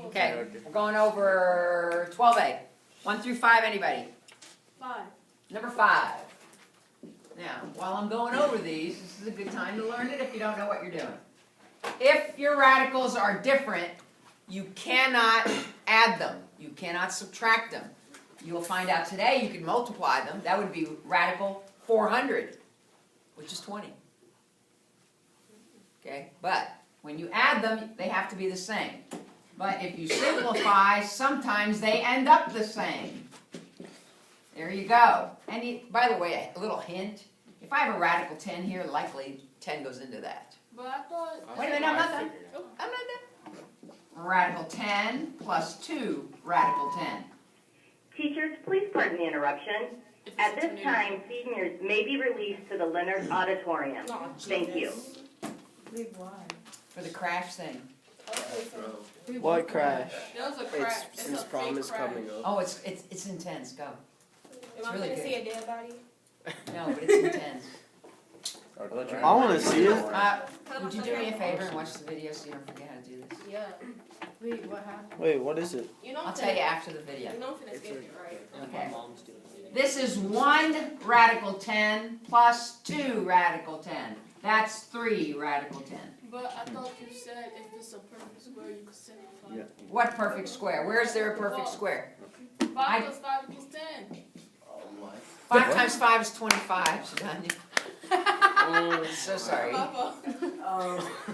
Okay, we're going over 12A. 1 through 5, anybody? 5. Number 5. Now, while I'm going over these, this is a good time to learn it if you don't know what you're doing. If your radicals are different, you cannot add them. You cannot subtract them. You will find out today you can multiply them. That would be radical 400, which is 20. Okay, but when you add them, they have to be the same. But if you simplify, sometimes they end up the same. There you go. And by the way, a little hint. If I have a radical 10 here, likely 10 goes into that. But I thought... Wait a minute, I'm not done. I'm not done. Radical 10 plus 2 radical 10. Teachers, please pardon the interruption. At this time, seniors may be released to the Leonard Auditorium. Thank you. Leave why? For the crash thing. What crash? There was a crash. It's Since a prom fake is crash. coming up. Oh, it's intense. Go. Am I really gonna good. see a dead body? No, but it's intense. I want to see it. Would you do me a favor and watch the video so you don't forget how to do this? Yeah. Wait, what happened? Wait, what is it? You know I'll tell you after the video. You know I'm finna skip it, right? Okay. This is 1 radical 10 plus 2 radical 10. That's 3 radical 10. But I thought you said if it's a perfect square, you could simplify. Yeah. What perfect square? Where is there a perfect square? 5 plus 5 equals 10. 5 times 5 is 25, Shadanya. So sorry. Papa.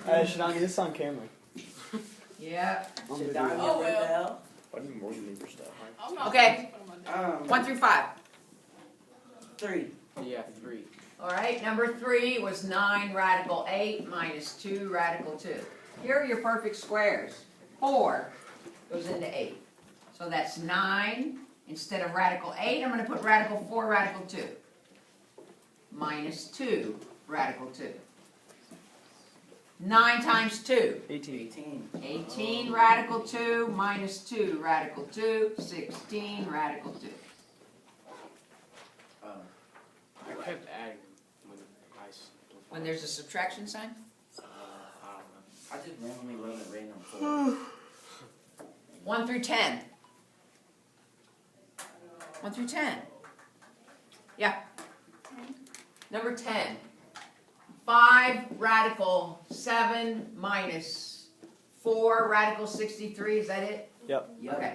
Hey, Shadani, this is on camera. Yeah. Oh well. I didn't more than stuff. I'm not Okay. gonna put 1 through 5. 3. Yeah, 3. All right, number 3 was 9 radical 8 minus 2 radical 2. Here are your perfect squares. 4 goes into 8. So that's 9. Instead of radical 8, I'm going to put radical 4 radical 2. Minus 2 radical 2. 9 times 2. 18. 18 radical 2 minus 2 radical 2. 16 radical 2. I kept adding when I When there's a subtraction sign? I don't know. I just randomly wrote a random 4. 1 through 10. 1 through 10. Yeah. Number 10. 5 radical 7 minus 4 radical 63. Is that it? Yep. Okay.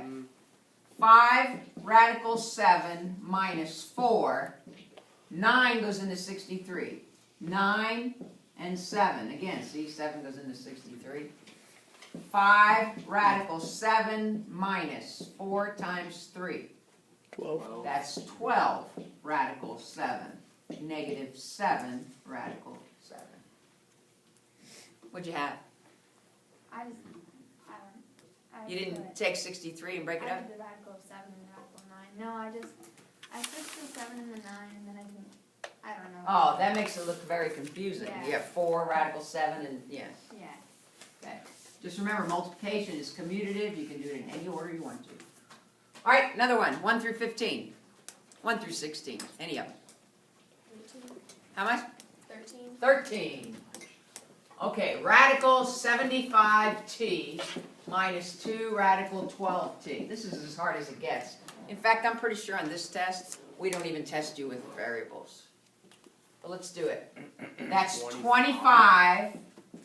5 radical 7 minus 4. 9 goes into 63. 9 and 7. Again, see, 7 goes into 63. 5 radical 7 minus 4 times 3. 12. That's 12 radical 7. Negative 7 radical 7. What'd you have? I You didn't take 63 and break it I up? did the radical of 7 and radical 9. No, I switched the 7 and the 9, and then I don't know. Oh, that makes it look very confusing. Yeah. You have 4 radical 7 and, yeah. Yeah. Okay. Just remember, multiplication is commutative. You can do it in any order you want to. All right, another one. 1 through 15. 1 through 16. Any of them. 13. How much? 13. 13. Okay, radical 75t minus 2 radical 12t. This is as hard as it gets. In fact, I'm pretty sure on this test, we don't even test you with variables. But let's do it. That's 25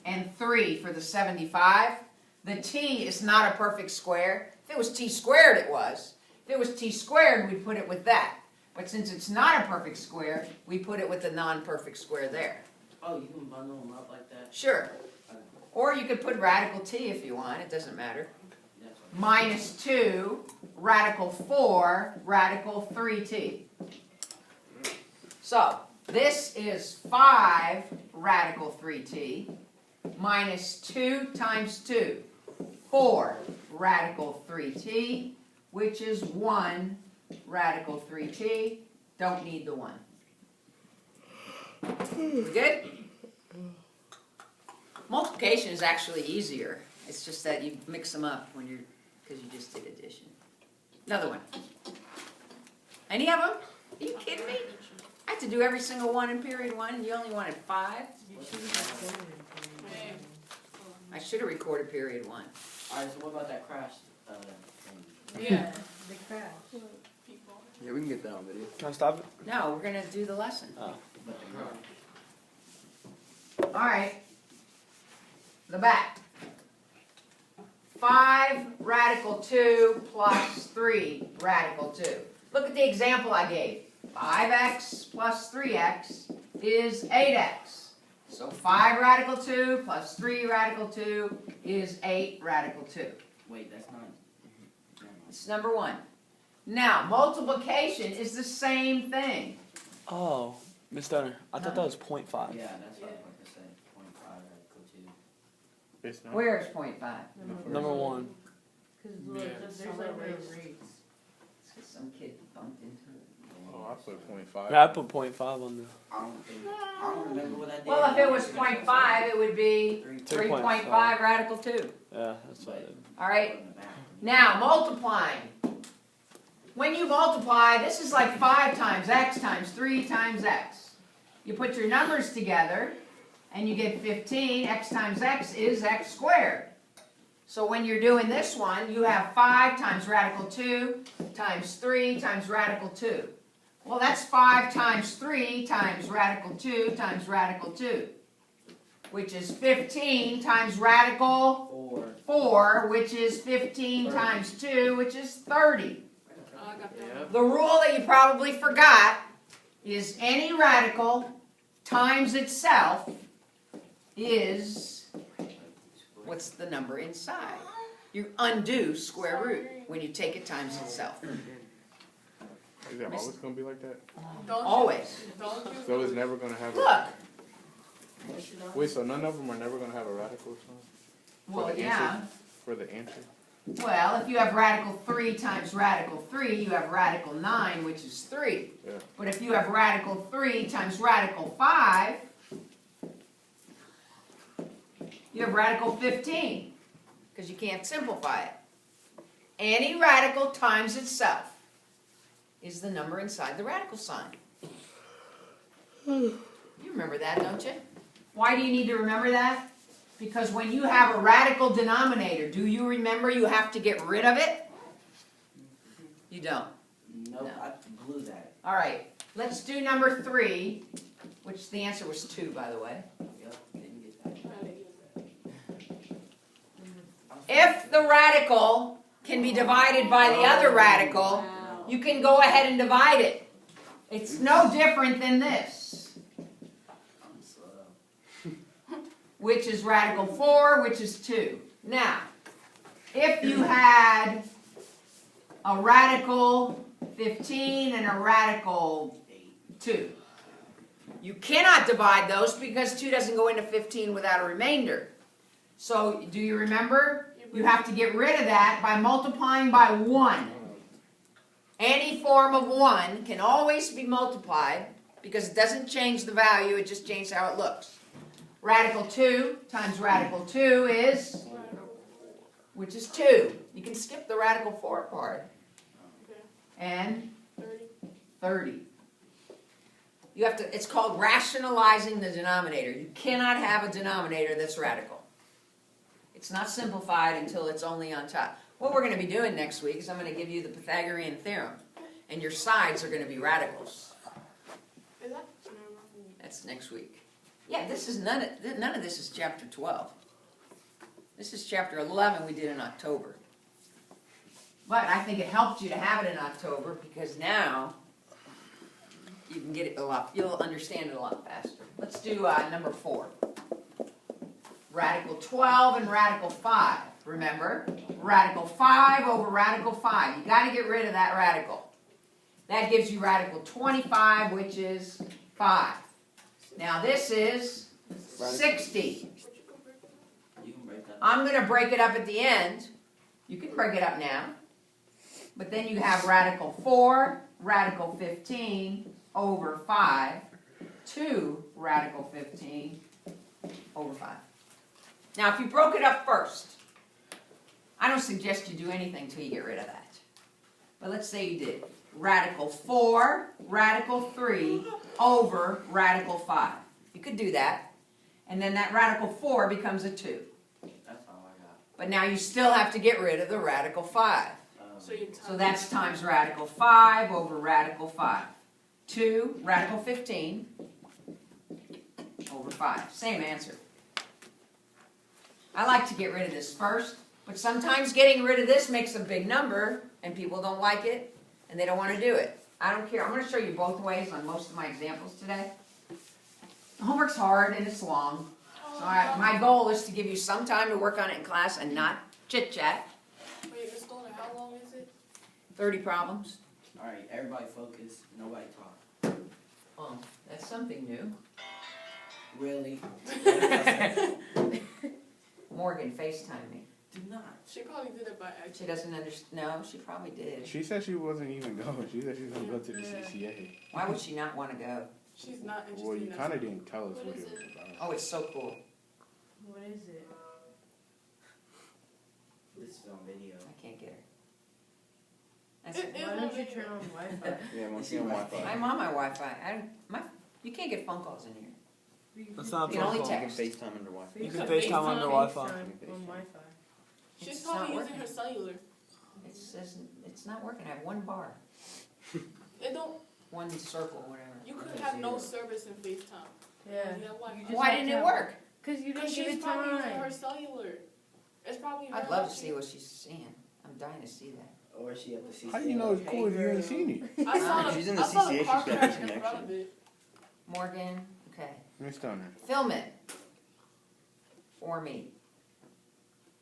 and 3 for the 75. The t is not a perfect square. If it was t squared, it was. If it was t squared, we'd put it with that. But since it's not a perfect square, we put it with the non-perfect square there. Oh, you can bundle them up like that? Sure. Or you could put radical t if you want. It doesn't matter. That's what Minus 2, radical 4, radical 3t. So, this is 5 radical 3t minus 2 times 2. 4 radical 3t, which is 1 radical 3t. Don't need the 1. We good? Multiplication is actually easier. It's just that you mix them up when you're, because you just did addition. Another one. Any of them? Are you kidding me? I had to do every single one in period 1 and you only wanted 5? I should have recorded period 1. Alright, so what about that crash, thing? Yeah. The crash. People. Yeah, we can get that on video. Can I stop it? No, we're gonna do the lesson. But the crash. Alright. The back. 5 radical 2 plus 3 radical 2. Look at the example I gave. 5x plus 3x is 8x. So 5 radical 2 plus 3 radical 2 is 8 radical 2. Wait, that's not. It's number 1. Now, multiplication is the same thing. Oh, Miss Stunner, I thought that was 0.5. Yeah, that's what I was about to say. 0.5 radical 2. It's not. Where's 0.5? Number 1. Because Yeah. there's like no rates. It's 'cause some kid bumped into it. Oh, I put 0.5. Yeah, I put 0.5 on there. I don't remember what I did. Well, if it was 0.5, it would be 3.5 3.5 radical 2. Yeah, that's what I did. All right? Now, multiplying. When you multiply, this is like 5 times x times 3 times x. You put your numbers together, and you get 15. X times x is x squared. So when you're doing this one, you have 5 times radical 2 times 3 times radical 2. Well, that's 5 times 3 times radical 2 times radical 2, which is 15 times radical 4, which is 15 times 2, which is 30. Oh, I got that. Yep. The rule that you probably forgot is any radical times itself is, what's the number inside? You undo square root when you take it times itself. Is it always gonna be like that? Don't Always. Don't you? So it's never gonna have. Look, Wait, so none of them are never gonna have a radical sign well, the yeah. answer? For the answer? Well, if you have radical 3 times radical 3, you have radical 9, which is 3. Yeah. But if you have radical 3 times radical 5, you have radical 15, because you can't simplify it. Any radical times itself is the number inside the radical sign. You remember that, don't you? Why do you need to remember that? Because when you have a radical denominator, do you remember you have to get rid of it? You don't. Nope, No. I blew that. All right, let's do number 3, which the answer was 2, by the way. Yep, didn't get that. I didn't get that. If the radical can be divided by the other radical, Wow. you can go ahead and divide it. It's no different than this, I'm slow. which is radical 4, which is 2. Now, if you had a radical 15 and a radical 2, you cannot divide those because 2 doesn't go into 15 without a remainder. So, do you remember? You have to get rid of that by multiplying by 1. Any form of 1 can always be multiplied because it doesn't change the value, it just changes how it looks. Radical 2 times radical 2 is, which is 2. You can skip the radical 4 part. Okay. And 30. 30. You have to, it's called rationalizing the denominator. You cannot have a denominator that's radical. It's not simplified until it's only on top. What we're going to be doing next week is I'm going to give you the Pythagorean theorem, and your sides are going to be radicals. Is that? That's next week. Yeah, this is none of this is chapter 12. This is chapter 11 we did in October. But I think it helped you to have it in October because now you can get it a lot, you'll understand it a lot faster. Let's do number 4. Radical 12 and radical 5. Remember? Radical 5 over radical 5. You got to get rid of that radical. That gives you radical 25, which is 5. Now this is 60. You can break that. I'm going to break it up at the end. You can break it up now. But then you have radical 4, radical 15 over 5, 2 radical 15 over 5. Now if you broke it up first, I don't suggest you do anything until you get rid of that. But let's say you did. Radical 4, radical 3 over radical 5. You could do that. And then that radical 4 becomes a 2. That's But now you still have to get rid of the radical 5. So you So that's times radical 5 over radical 5. 2 radical 15 over 5. Same answer. I like to get rid of this first, but sometimes getting rid of this makes a big number, and people don't like it, and they don't want to do it. I don't care. I'm going to show you both ways on most of my examples today. Homework's hard and it's long. So my goal is to give you some time to work on it in class and not chit-chat. Wait, Miss Golden, how long is it? 30 problems. Alright, everybody focus, nobody talk. Oh, that's something new. Really? Morgan FaceTime me. Do not. She probably did it by She accident. doesn't understand. No, she probably did. She said she wasn't even going. She said she was gonna go to the CCA. Why would she not want to go? She's not interested Well, you in that. kind of didn't tell us What what is it was it? about. Oh, it's so cool. What is it? This is on video. I can't get her. That's It- Why don't you turn on Wi-Fi? Yeah, when It's she on in my Wi-Fi. I'm on my Wi-Fi. You can't get phone calls in here. That's not You can only phone call. text. FaceTime under Wi-Fi. You can FaceTime under Wi-Fi. On Wi-Fi. She's It's probably not using her working. cellular. It's not working. I have one bar, It don't. one circle, whatever. You could have no service in FaceTime. Yeah. You got Wi-Fi. just Why have didn't to it have- work? Cause you didn't Because give she's it probably using her time. cellular. It's probably her I'd love to watching. see what she's seeing. I'm dying to see that. Or she at the CCA. How do you know it's cool if you ain't seen it? I saw the, She's in the I saw CCA, the car she's got crash this in front of it. Morgan, okay. Miss Turner, Film it. For me.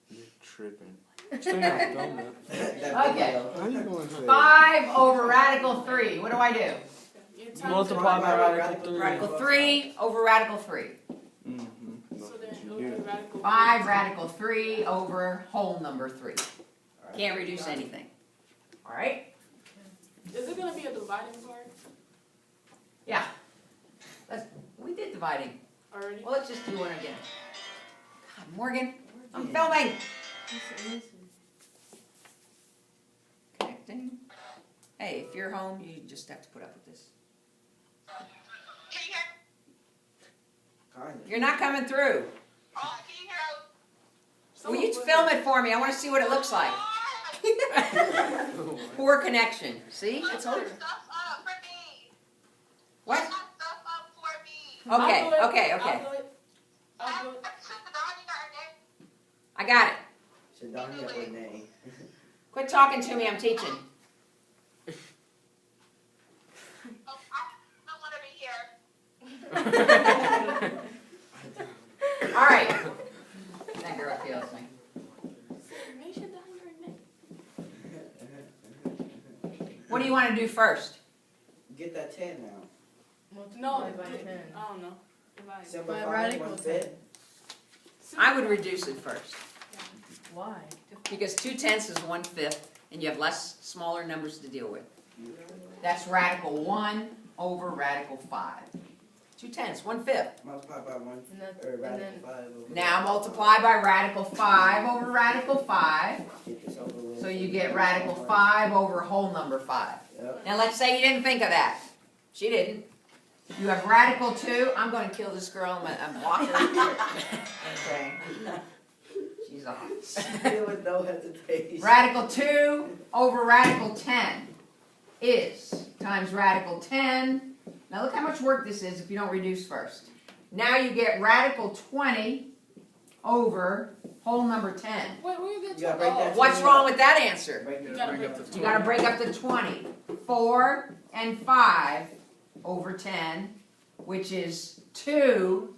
you're tripping. Still not film it. Okay. How you going to say? 5 over radical 3. What do I do? You Multiply by radical 3. Radical 3 over radical 3. Mm-hmm. So then it would be radical. 5 radical 3 over whole number 3. Can't reduce anything. All right? Is it gonna be a dividing part Yeah. We did dividing. already? Well, let's just do one again. God, Morgan, I'm filming. Connecting. Hey, if you're home, you just have to put up with this. Kinda. You're not coming through. Will Someone you put film it for me? I want to see what it looks like. Poor connection. See? It's over. What? Okay, I'll do it. okay, I'll okay. do it. I'll do it. I got it. Shadania or nay? Quit talking to me, I'm teaching. All right. That girl kills me. Make sure down your neck. What do you want to do first? Get that 10 now. No, Multiply by 10. I don't know. Divide. Simplify radical 1/5. I would reduce it first. Why? Because 2/10 is 1/5, and you have less smaller numbers to deal with. That's radical 1 over radical 5. 2/10, 1/5. Multiply by 1 And that's, or and radical then 5 over. Now multiply by radical 5 over radical 5. Get this over with. So you get radical 5 over whole number 5. Yep. Now let's say you didn't think of that. She didn't. You have radical 2. I'm going to kill this girl. I'm walking. Okay. She's off. Still with no hesitation. Radical 2 over radical 10 is times radical 10. Now look how much work this is if you don't reduce first. Now you get radical 20 over whole number 10. Wait, where you get You gotta break that. What's wrong with that answer? Break You it gotta up. break the You gotta break up the 20. 4 and 5 over 10, which is 2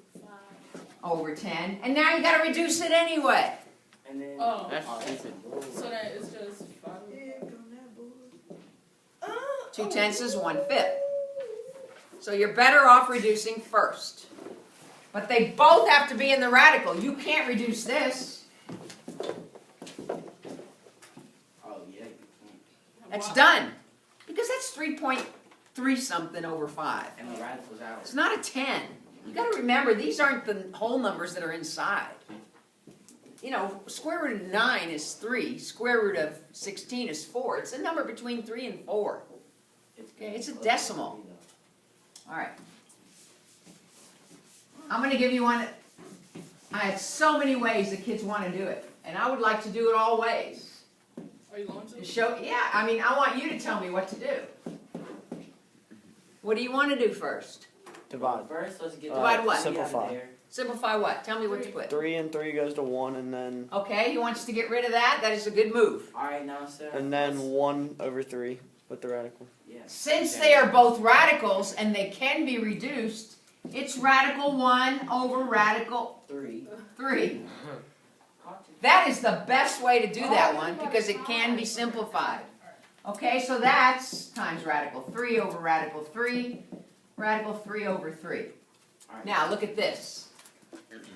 over 10. And now you gotta reduce it anyway. And then. Oh. That's stupid. So then it's just 5. 2/10 is 1/5. So you're better off reducing first. But they both have to be in the radical. You can't reduce this. Oh, yeah, you can. That's done. Because that's 3.3 something over 5. And the radical's out. It's not a 10. You gotta remember, these aren't the whole numbers that are inside. You know, square root of 9 is 3. Square root of 16 is 4. It's a number between 3 and 4. Okay, it's a decimal. All right. I'm going to give you one. I have so many ways that kids want to do it. And I would like to do it all ways. Are you going To to? show, yeah, I mean, I want you to tell me what to do. What do you want to do first? Divide. First, let's get Divide what? Simplify. there. Simplify what? Tell me what to put. 3 and 3 goes to 1, and then Okay, he wants to get rid of that. That is a good move. Alright, now, sir. 1 over 3 with the radical. Yeah. Since they are both radicals and they can be reduced, it's radical 1 over radical 3. 3. That is the best way to do that one because it can be simplified. Okay, so that's times radical 3 over radical 3, radical 3 over 3. Alright. Now look at this.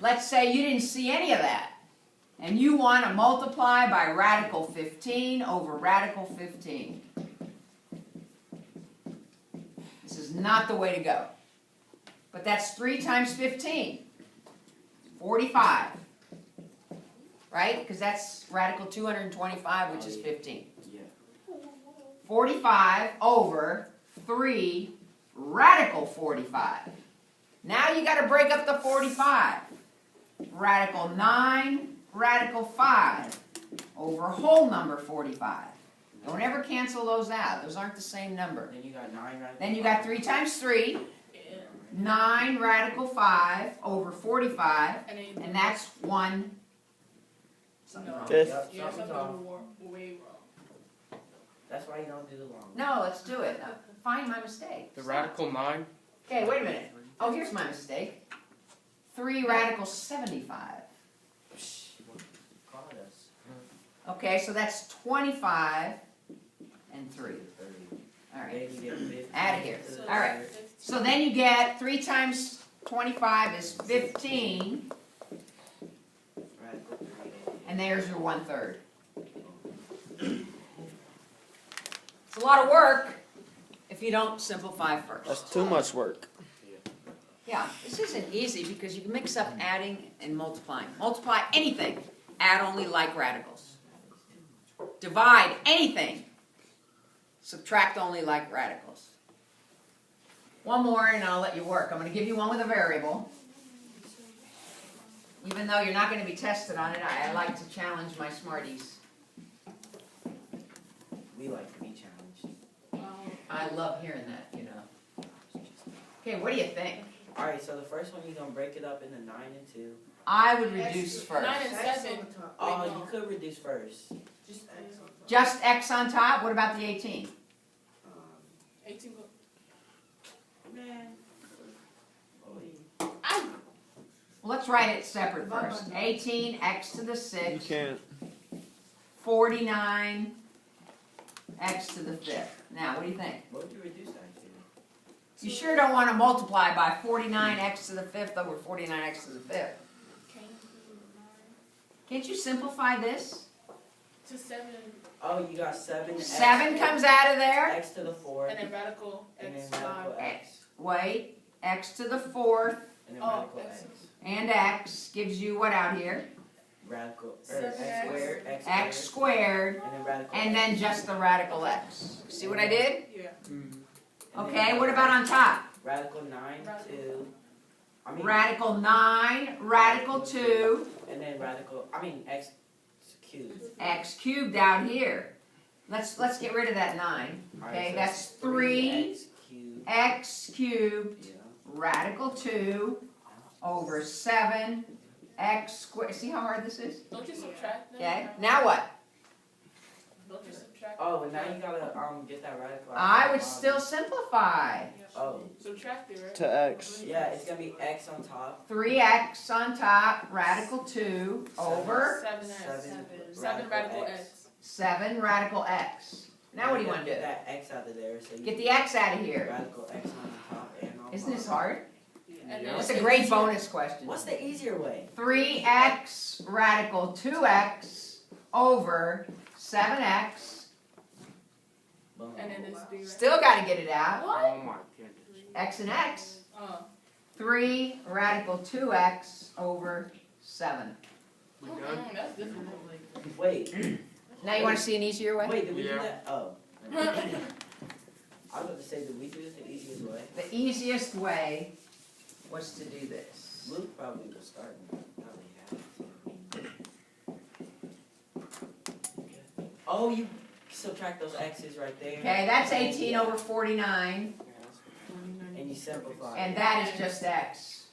Let's say you didn't see any of that. And you want to multiply by radical 15 over radical 15. This is not the way to go. But that's 3 times 15. 45. Right? Because that's radical 225, which is 15. Yeah. 45 over 3 radical 45. Now you got to break up the 45. Radical 9, radical 5 over whole number 45. Don't ever cancel those out. Those aren't the same number. Then you got 9 radical. Then you got 3 times 3, 9 radical 5 over 45, And then you and that's 1. Something wrong. Fifth. Yep, yeah, something's off. something way wrong. That's why you don't do the long one. No, let's do it. Find my mistake. The radical 9. Okay, wait a minute. Oh, here's my mistake. 3 radical 75. Psh, caught us. Okay, so that's 25 and 3. 30. All right. Then you get 50. Out of here. to the All right. third. So then you get 3 times 25 is 15, Radical 3. and there's your 1/3. It's a lot of work if you don't simplify first. That's too much work. Yeah, this isn't easy because you can mix up adding and multiplying. Multiply anything, add only like radicals. Divide anything, subtract only like radicals. One more and I'll let you work. I'm going to give you one with a variable. Even though you're not going to be tested on it, I like to challenge my smarties. We like to be challenged. I love hearing that, you know. Okay, what do you think? Alright, so the first one you're going to break it up into 9 and 2. I would reduce first. 9 and 7. Oh, you could reduce first. Just x on top? What about the 18? 18. Man. Well, let's write it separate first. 18, x to the You 6, can't. 49, x to the 5th. Now, what do you think? What would you reduce that to? You sure don't want to multiply by 49x to the 5th over 49x to the 5th. Can't you simplify this? To 7. Oh, you got 7. 7 comes out of there. X to the 4th. And then radical And x then radical 5. X. Wait, x to the 4th And then Oh, radical X. X. and x gives you what out here? Radical, Seven X X. squared, X X squared, squared, and then radical and then just the radical x. See what I did? Yeah. And then Okay, what about on top? Radical 9, Radical. 2. I mean, Radical 9, radical 2, and then X cubed. x cubed out here. Let's get rid of that 9. Alright, Okay, so that's 3 X cubed. x cubed, Yeah. radical 2 over 7 x squared. See how hard this is? Don't you subtract them? Okay, now what? Don't you subtract Oh, and now you gotta get that radical. out I the would bottom. still simplify. Oh, Subtract it, right? To x. yeah, it's gonna be X on top. 3x on top, radical 2 over 7 radical x. 7 radical x. Now what do you want to Get do? that X out of there, so you Get the x out of here. radical X on the top and on Isn't this bottom. hard? And Yeah. then It's a great bonus question. What's the easier way? 3x radical 2x over 7x. Boom. And then it's b, right? Still got to get it out. Oh my goodness. X and x. 3 radical 2x over 7. We done? That's difficult. Wait, Now you want to see an easier way? wait, did we do Yeah. that? Oh. I was about to say, did we do this the easiest way? The easiest way was to do this. Luke probably was starting. Probably had. Oh, you subtract those x's right there. Okay, that's 18 over 49, Yeah, that's what And you simplify. and that is just x.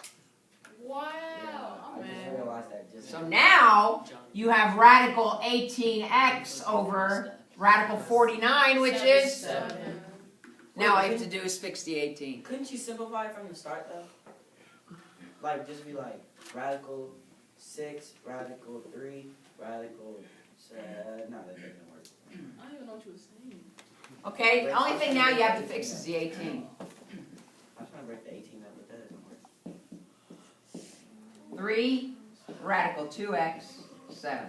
Wow, I I'm just mad. realized that just. So now you have radical 18x over radical 49, which is, Seven. now all you have to do is fix the 18. Couldn't you simplify it from the start though? Like just be like radical 6, radical 3, radical 7. No, that doesn't work. I don't even know what you were saying. Okay, the only thing now you have to fix is the 18. I was trying to break the 18 up, but that doesn't work. 3 radical 2x 7.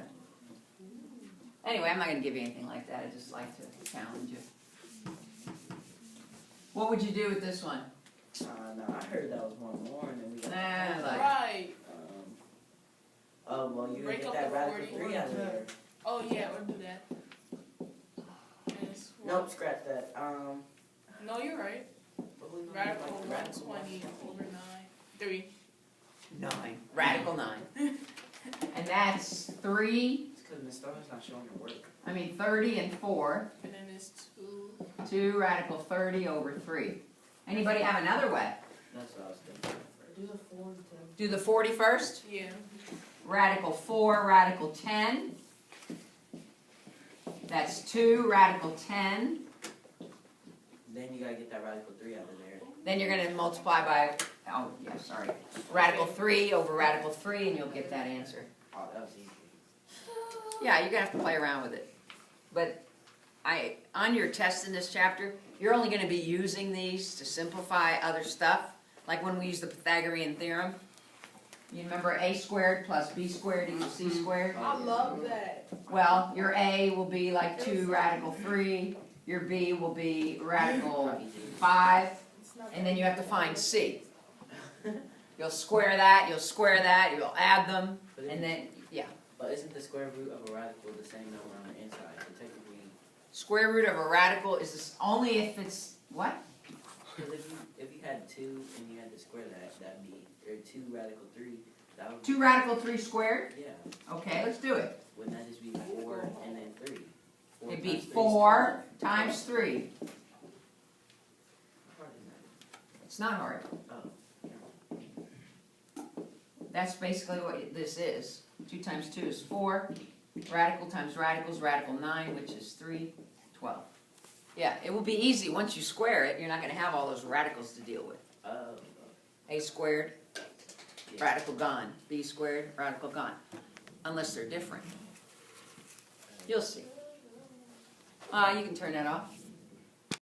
Anyway, I'm not going to give you anything like that. I just like to challenge you. What would you do with this one? No, I heard that was one more, and then we got. Nah, like, Right. Oh well, you Break get up that the radical 40 3 out of there. Oh yeah, we'll do that. And it's Nope, scratch that. No, you're right. What we gonna do, Radical like, radical 120 over 9. 3. 9. Radical 9. And that's 3, It's because Miss Star's not showing her work. 30 and 4. And then it's 2. 2 radical 30 over 3. Anybody have another way? That's what I was thinking. Do the 4 and 10. Do the 40 first. Yeah. Radical 4, radical 10. That's 2 radical 10. Then you gotta get that radical 3 out of there. Then you're going to multiply by, oh, yeah, sorry. Radical 3 over radical 3, and you'll get that answer. Oh, that was easy. Yeah, you're going to have to play around with it. But on your test in this chapter, you're only going to be using these to simplify other stuff. Like when we use the Pythagorean theorem. You remember a squared plus b squared equals c squared? I love that. Well, your a will be like 2 radical 3. Your b will be radical 5. It's not And then you have to find c. You'll square that, you'll add them, But and then, yeah. But isn't the square root of a radical the same number on the inside? So technically, Square root of a radical is this only if it's, what? because if you had 2 and you had to square that, that'd be, or 2 radical 3, that would be, 2 radical 3 squared? yeah. Okay, let's do it. Wouldn't that just be 4 and then 3? 4 It'd be times 3 is 4 times 3. How hard is that? It's not hard. That's basically what this is. 2 times 2 is 4. Radical times radicals, radical 9, which is 3, 12. Yeah, it will be easy once you square it. You're not going to have all those radicals to deal with. A squared, radical gone. B squared, radical gone. Unless they're different. You'll see. You can turn that off.